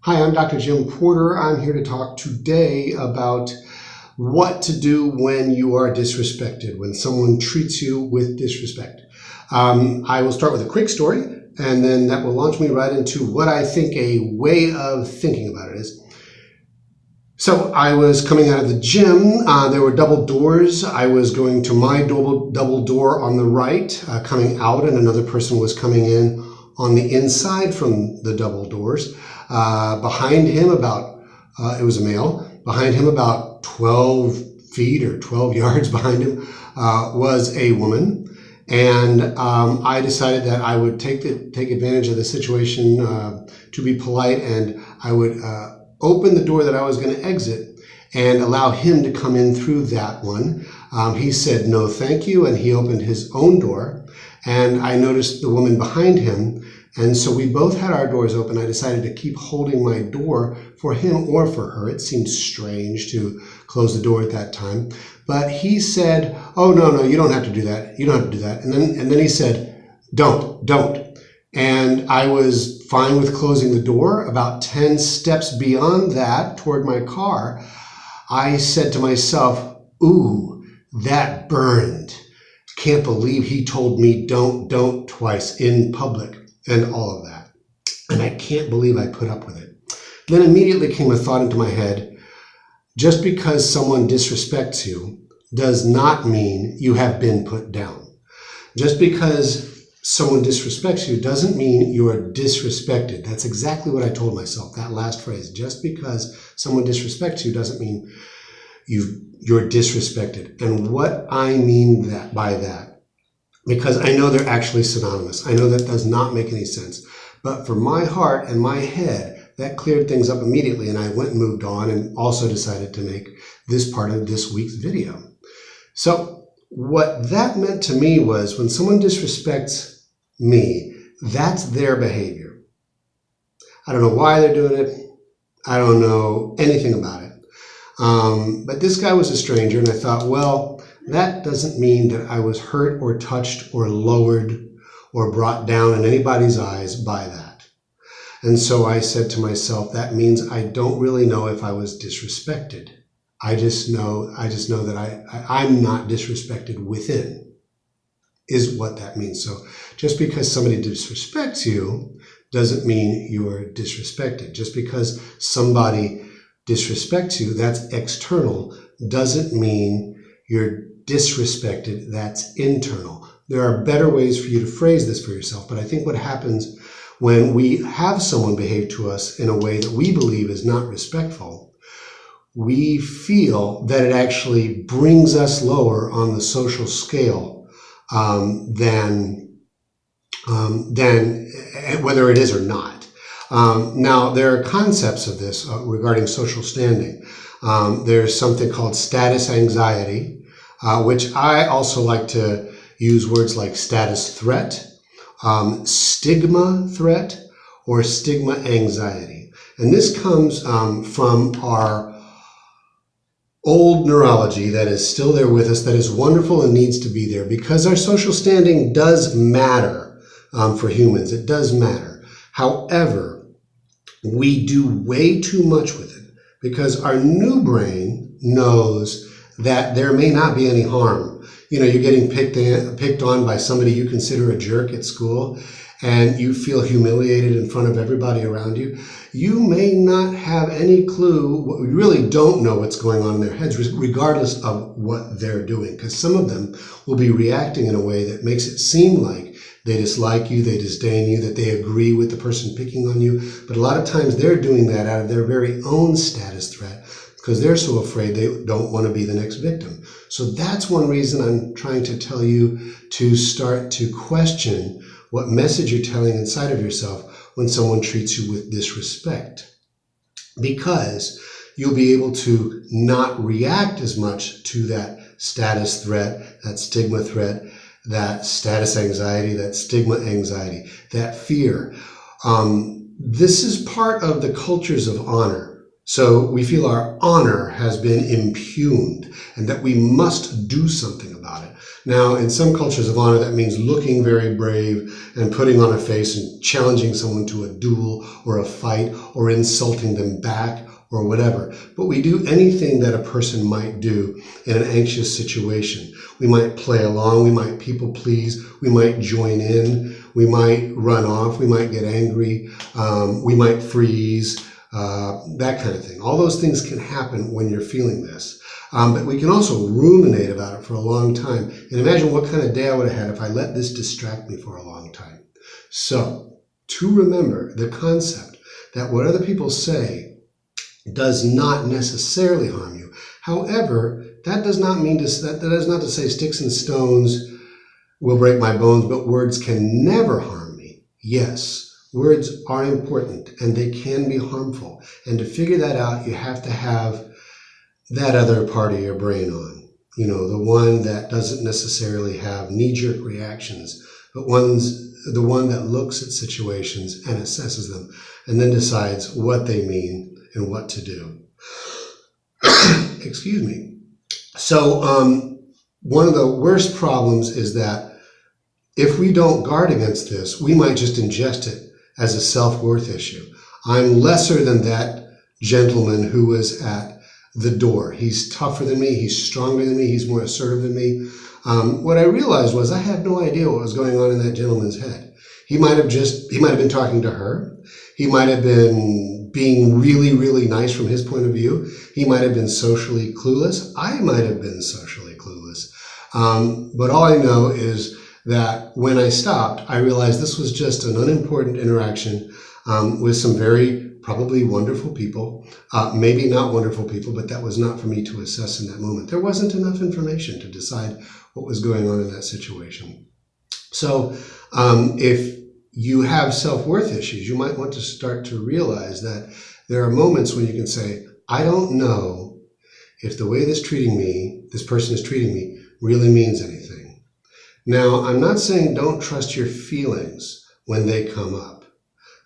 Hi, I'm Dr. Jim Porter. I'm here to talk today about what to do when you are disrespected, when someone treats you with disrespect. I will start with a quick story, and then that will launch me right into what I think a way of thinking about it is. So I was coming out of the gym. There were double doors. I was going to my double door on the right, coming out, and another person was coming in on the inside from the double doors. Behind him it was a male, behind him about 12 feet or 12 yards behind him was a woman. And I decided that I would take advantage of the situation to be polite, and I would open the door that I was going to exit and allow him to come in through that one. He said no thank you, and he opened his own door, and I noticed the woman behind him, and so we both had our doors open. I decided to keep holding my door for him or for her. It seemed strange to close the door at that time, but he said, oh, no, you don't have to do that. You don't have to do that. And then he said, don't. And I was fine with closing the door. About 10 steps beyond that, toward my car, I said to myself, ooh, that burned. Can't believe he told me don't twice in public and all of that. And I can't believe I put up with it. Then immediately came a thought into my head. Just because someone disrespects you does not mean you have been put down. Just because someone disrespects you doesn't mean you are disrespected. That's exactly what I told myself, that last phrase. Just because someone disrespects you doesn't mean you're disrespected. And what I mean by that, because I know they're actually synonymous. I know that does not make any sense. But for my heart and my head, that cleared things up immediately, and I went and moved on and also decided to make this part of this week's video. So what that meant to me was when someone disrespects me, that's their behavior. I don't know why they're doing it. I don't know anything about it. But this guy was a stranger, and I thought, well, that doesn't mean that I was hurt or touched or lowered or brought down in anybody's eyes by that. And so I said to myself, that means I don't really know if I was disrespected. I just know that I'm not disrespected within, is what that means. So just because somebody disrespects you doesn't mean you are disrespected. Just because somebody disrespects you, that's external, doesn't mean you're disrespected, that's internal. There are better ways for you to phrase this for yourself, but I think what happens when we have someone behave to us in a way that we believe is not respectful, we feel that it actually brings us lower on the social scale than whether it is or not. Now, there are concepts of this regarding social standing. There's something called status anxiety, which I also like to use words like status threat, stigma threat, or stigma anxiety. And this comes from our old neurology that is still there with us, that is wonderful and needs to be there, because our social standing does matter for humans. It does matter. However, we do way too much with it because our new brain knows that there may not be any harm. You know, you're getting picked on by somebody you consider a jerk at school, and you feel humiliated in front of everybody around you. You may not have any clue, you really don't know what's going on in their heads, regardless of what they're doing, because some of them will be reacting in a way that makes it seem like they dislike you, they disdain you, that they agree with the person picking on you. But a lot of times they're doing that out of their very own status threat, because they're so afraid they don't want to be the next victim. So that's one reason I'm trying to tell you to start to question what message you're telling inside of yourself when someone treats you with disrespect. Because you'll be able to not react as much to that status threat, that stigma threat, that status anxiety, that stigma anxiety, that fear. This is part of the cultures of honor. So we feel our honor has been impugned and that we must do something about it. Now, in some cultures of honor, that means looking very brave and putting on a face and challenging someone to a duel or a fight or insulting them back or whatever. But we do anything that a person might do in an anxious situation. We might play along, we might people please, we might join in, we might run off, we might get angry, we might freeze, that kind of thing. All those things can happen when you're feeling this. But we can also ruminate about it for a long time. And imagine what kind of day I would have had if I let this distract me for a long time. So, to remember the concept that what other people say does not necessarily harm you. However, that does not mean that is not to say sticks and stones will break my bones, but words can never harm me. Yes, words are important and they can be harmful. And to figure that out, you have to have that other part of your brain on. You know, the one that doesn't necessarily have knee-jerk reactions, but the one that looks at situations and assesses them and then decides what they mean and what to do. Excuse me. So one of the worst problems is that if we don't guard against this, we might just ingest it as a self-worth issue. I'm lesser than that gentleman who was at the door. He's tougher than me. He's stronger than me. He's more assertive than me. What I realized was I had no idea what was going on in that gentleman's head. He might have been talking to her. He might have been being really, really nice from his point of view. He might have been socially clueless. I might have been socially clueless. But all I know is that when I stopped, I realized this was just an unimportant interaction with some very probably wonderful people, maybe not wonderful people, but that was not for me to assess in that moment. There wasn't enough information to decide what was going on in that situation. So if you have self-worth issues, you might want to start to realize that there are moments when you can say, I don't know if the way this person is treating me really means anything. Now, I'm not saying don't trust your feelings when they come up.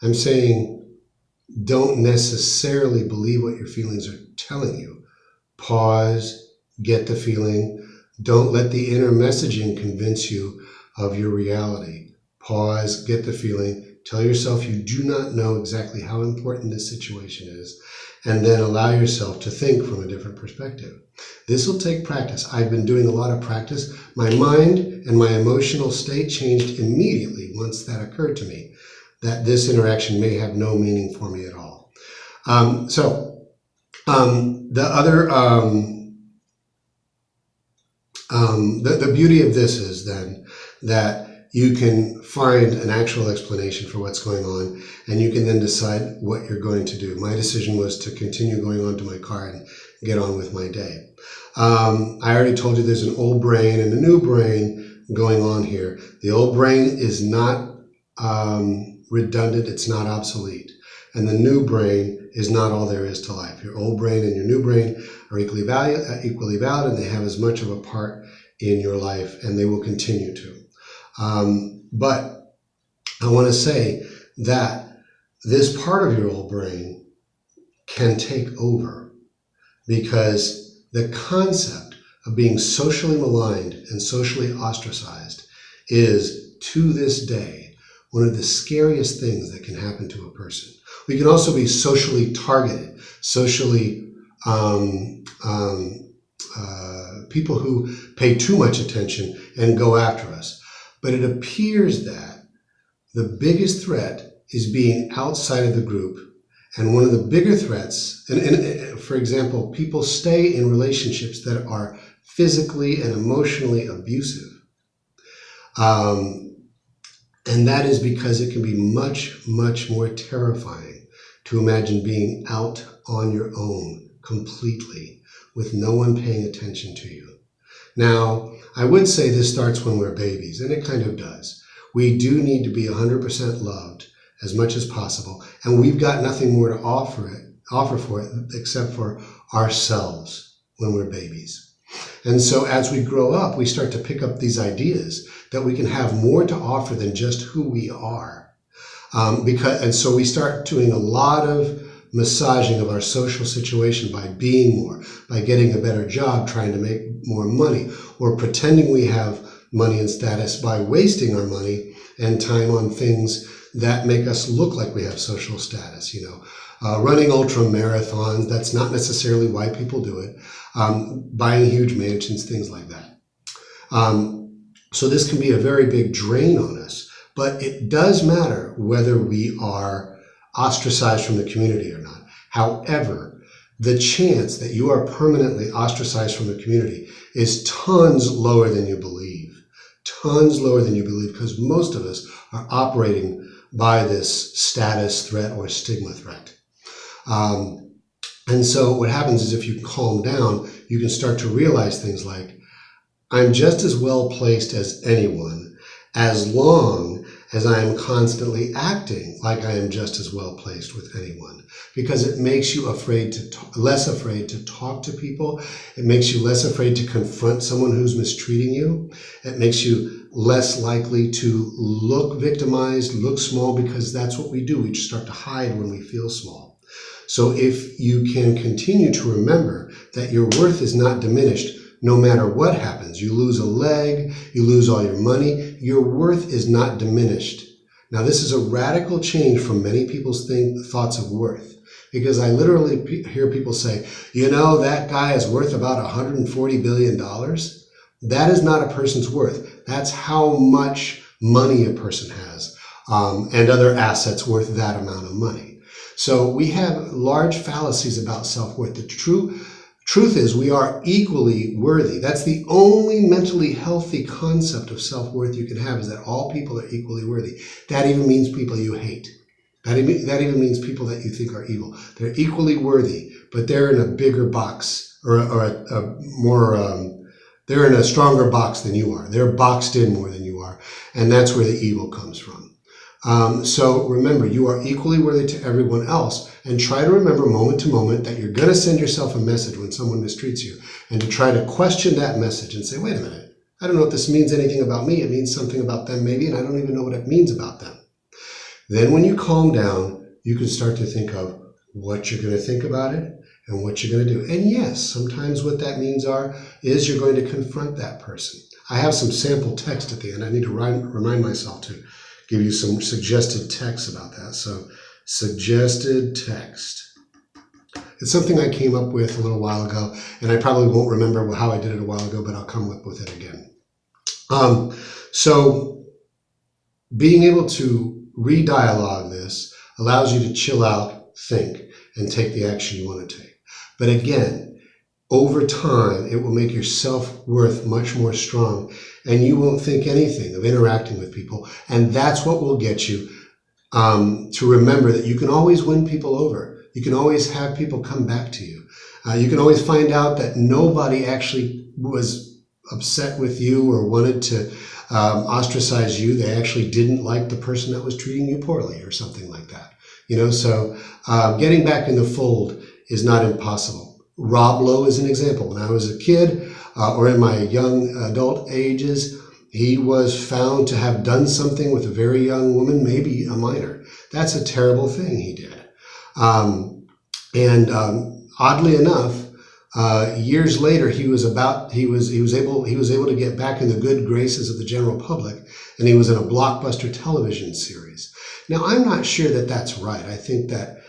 I'm saying don't necessarily believe what your feelings are telling you. Pause, get the feeling. Don't let the inner messaging convince you of your reality. Pause, get the feeling, tell yourself you do not know exactly how important this situation is, and then allow yourself to think from a different perspective. This will take practice. I've been doing a lot of practice. My mind and my emotional state changed immediately once that occurred to me, that this interaction may have no meaning for me at all. The beauty of this is then that you can find an actual explanation for what's going on, and you can then decide what you're going to do. My decision was to continue going on to my car and get on with my day. I already told you there's an old brain and a new brain going on here. The old brain is not redundant, it's not obsolete. And the new brain is not all there is to life. Your old brain and your new brain are equally valid, and they have as much of a part in your life, and they will continue to. But I want to say that this part of your old brain can take over, because the concept of being socially maligned and socially ostracized is, to this day, one of the scariest things that can happen to a person. We can also be socially targeted, socially people who pay too much attention and go after us. But it appears that the biggest threat is being outside of the group. And one of the bigger threats, and for example, people stay in relationships that are physically and emotionally abusive. And that is because it can be much, much more terrifying to imagine being out on your own completely with no one paying attention to you. Now, I would say this starts when we're babies, and it kind of does. We do need to be 100% loved as much as possible, and we've got nothing more to offer for it except for ourselves when we're babies. And so as we grow up, we start to pick up these ideas that we can have more to offer than just who we are. And so we start doing a lot of massaging of our social situation by being more, by getting a better job, trying to make more money, or pretending we have money and status by wasting our money and time on things that make us look like we have social status. Running ultra marathons, that's not necessarily why people do it. Buying huge mansions, things like that. So this can be a very big drain on us, but it does matter whether we are ostracized from the community or not. However, the chance that you are permanently ostracized from the community is tons lower than you believe. Tons lower than you believe, because most of us are operating by this status threat or stigma threat. And so what happens is if you calm down, you can start to realize things like, I'm just as well placed as anyone, as long as I am constantly acting like I am just as well placed with anyone, because it makes you less afraid to talk to people. It makes you less afraid to confront someone who's mistreating you. It makes you less likely to look victimized, look small, because that's what we do. We just start to hide when we feel small. So if you can continue to remember that your worth is not diminished, no matter what happens, you lose a leg, you lose all your money, your worth is not diminished. Now, this is a radical change from many people's thoughts of worth, because I literally hear people say, that guy is worth about $140 billion. That is not a person's worth. That's how much money a person has, and other assets worth that amount of money. So we have large fallacies about self-worth. The truth is we are equally worthy. That's the only mentally healthy concept of self-worth you can have, is that all people are equally worthy. That even means people you hate. That even means people that you think are evil. They're equally worthy, but they're in a bigger box, or they're in a stronger box than you are. They're boxed in more than you are. And that's where the evil comes from. So remember, you are equally worthy to everyone else, and try to remember moment to moment that you're going to send yourself a message when someone mistreats you, and to try to question that message and say, wait a minute, I don't know if this means anything about me. It means something about them maybe, and I don't even know what it means about them. Then when you calm down, you can start to think of what you're going to think about it and what you're going to do. And yes, sometimes what that means is you're going to confront that person. I have some sample text at the end. I need to remind myself to give you some suggested text about that. So, suggested text. It's something I came up with a little while ago, and I probably won't remember how I did it a while ago, but I'll come up with it again. So being able to re-dialogue this allows you to chill out, think, and take the action you want to take. But again, over time, it will make your self-worth much more strong, and you won't think anything of interacting with people. And that's what will get you to remember that you can always win people over. You can always have people come back to you. You can always find out that nobody actually was upset with you or wanted to ostracize you. They actually didn't like the person that was treating you poorly or something like that. So getting back in the fold is not impossible. Rob Lowe is an example. When I was a kid or in my young adult ages, he was found to have done something with a very young woman, maybe a minor. That's a terrible thing he did. Oddly enough, years later, he was able to get back in the good graces of the general public, and he was in a blockbuster television series. Now, I'm not sure that that's right. I think that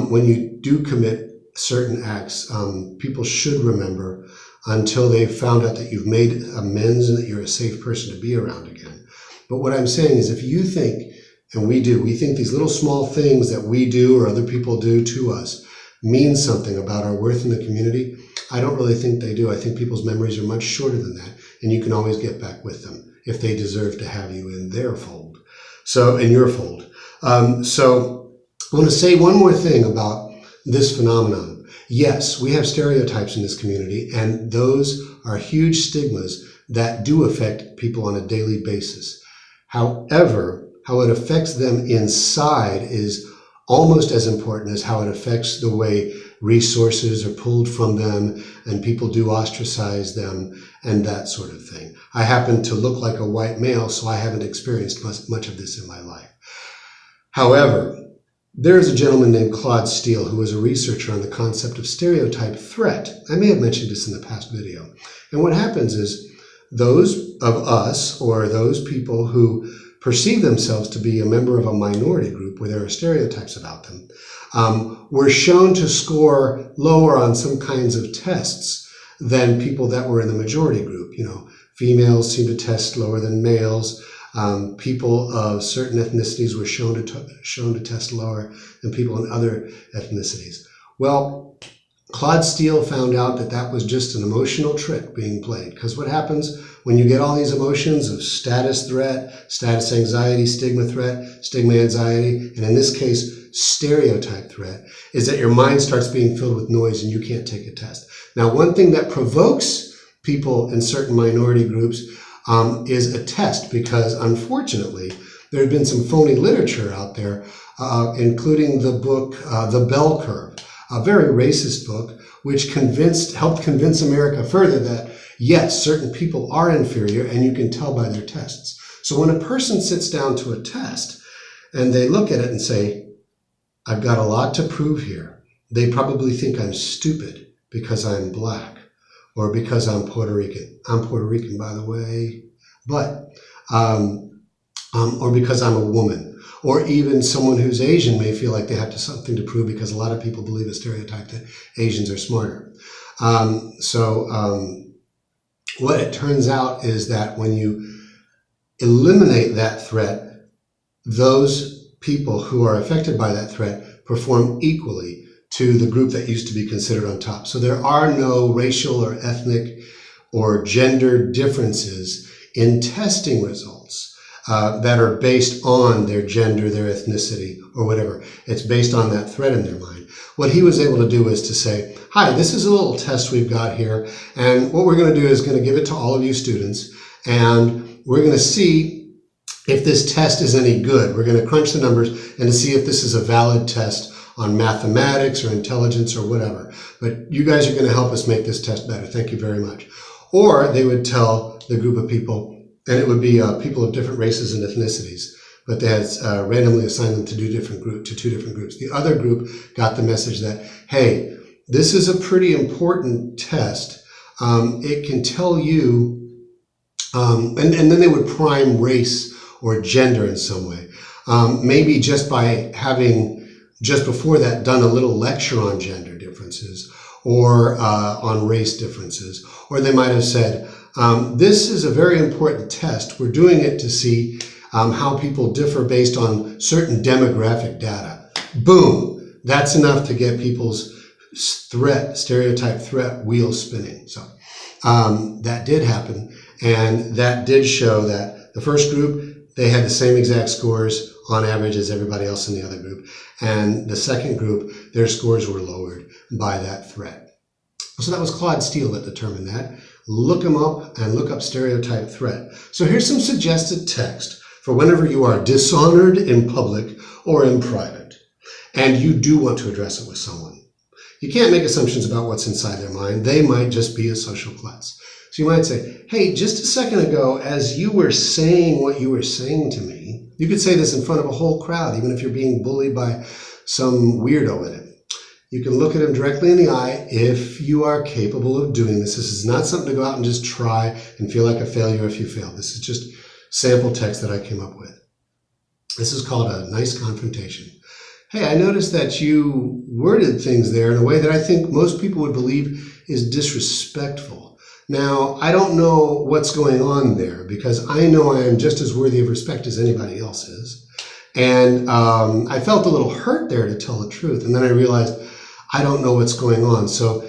when you do commit certain acts, people should remember until they've found out that you've made amends and that you're a safe person to be around again. But what I'm saying is, if you think, and we think these little small things that we do or other people do to us mean something about our worth in the community, I don't really think they do. I think people's memories are much shorter than that, and you can always get back with them if they deserve to have you in their fold. So, in your fold. So I want to say one more thing about this phenomenon. Yes, we have stereotypes in this community, and those are huge stigmas that do affect people on a daily basis. However, how it affects them inside is almost as important as how it affects the way resources are pulled from them and people do ostracize them and that sort of thing. I happen to look like a white male, so I haven't experienced much of this in my life. However, there is a gentleman named Claude Steele who was a researcher on the concept of stereotype threat. I may have mentioned this in the past video. And what happens is those of us, or those people who perceive themselves to be a member of a minority group where there are stereotypes about them, were shown to score lower on some kinds of tests than people that were in the majority group. You know, females seem to test lower than males. People of certain ethnicities were shown to test lower than people in other ethnicities. Well, Claude Steele found out that that was just an emotional trick being played. Because what happens when you get all these emotions of status threat, status anxiety, stigma threat, stigma anxiety, and in this case, stereotype threat, is that your mind starts being filled with noise and you can't take a test. Now, one thing that provokes people in certain minority groups is a test, because unfortunately, there had been some phony literature out there, including the book, The Bell Curve, a very racist book, which helped convince America further that, yes, certain people are inferior and you can tell by their tests. So when a person sits down to a test and they look at it and say, I've got a lot to prove here, they probably think I'm stupid because I'm black or because I'm Puerto Rican. I'm Puerto Rican, by the way, but, or because I'm a woman. Or even someone who's Asian may feel like they have something to prove because a lot of people believe a stereotype that Asians are smarter. What it turns out is that when you eliminate that threat, those people who are affected by that threat perform equally to the group that used to be considered on top. So there are no racial or ethnic or gender differences in testing results that are based on their gender, their ethnicity, or whatever. It's based on that threat in their mind. What he was able to do is to say, hi, this is a little test we've got here, and what we're going to do is going to give it to all of you students, and we're going to see if this test is any good. We're going to crunch the numbers and to see if this is a valid test on mathematics or intelligence or whatever. But you guys are going to help us make this test better. Thank you very much. Or they would tell the group of people, and it would be people of different races and ethnicities, but they had randomly assigned them to two different groups. The other group got the message that, hey, this is a pretty important test. It can tell you, and then they would prime race or gender in some way. Maybe just by having, just before that, done a little lecture on gender differences or on race differences. Or they might have said, this is a very important test. We're doing it to see how people differ based on certain demographic data. Boom! That's enough to get people's stereotype threat wheel spinning. So that did happen, and that did show that the first group, they had the same exact scores on average as everybody else in the other group. And the second group, their scores were lowered by that threat. So that was Claude Steele that determined that. Look him up and look up stereotype threat. So here's some suggested text for whenever you are dishonored in public or in private, and you do want to address it with someone. You can't make assumptions about what's inside their mind. They might just be a social klutz. So you might say, hey, just a second ago, as you were saying what you were saying to me, you could say this in front of a whole crowd, even if you're being bullied by some weirdo in it. You can look at him directly in the eye if you are capable of doing this. This is not something to go out and just try and feel like a failure if you fail. This is just sample text that I came up with. This is called a nice confrontation. Hey, I noticed that you worded things there in a way that I think most people would believe is disrespectful. Now, I don't know what's going on there because I know I am just as worthy of respect as anybody else is. And I felt a little hurt there, to tell the truth. And then I realized I don't know what's going on. So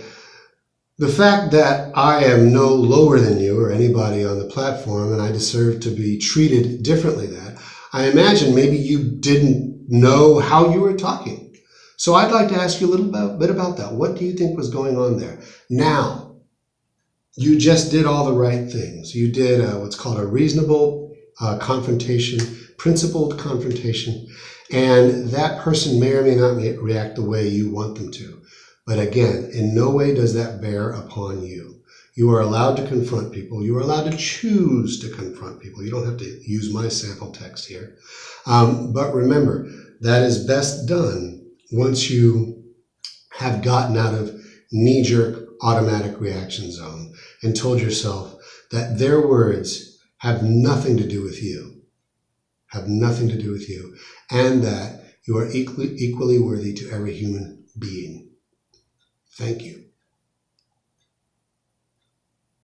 the fact that I am no lower than you or anybody on the platform and I deserve to be treated differently than that, I imagine maybe you didn't know how you were talking. So I'd like to ask you a little bit about that. What do you think was going on there? Now, you just did all the right things. You did what's called a reasonable confrontation, principled confrontation, and that person may or may not react the way you want them to. But again, in no way does that bear upon you. You are allowed to confront people. You are allowed to choose to confront people. You don't have to use my sample text here. But remember, that is best done once you have gotten out of knee-jerk automatic reaction zone and told yourself that their words have nothing to do with you, have nothing to do with you, and that you are equally worthy to every human being. Thank you.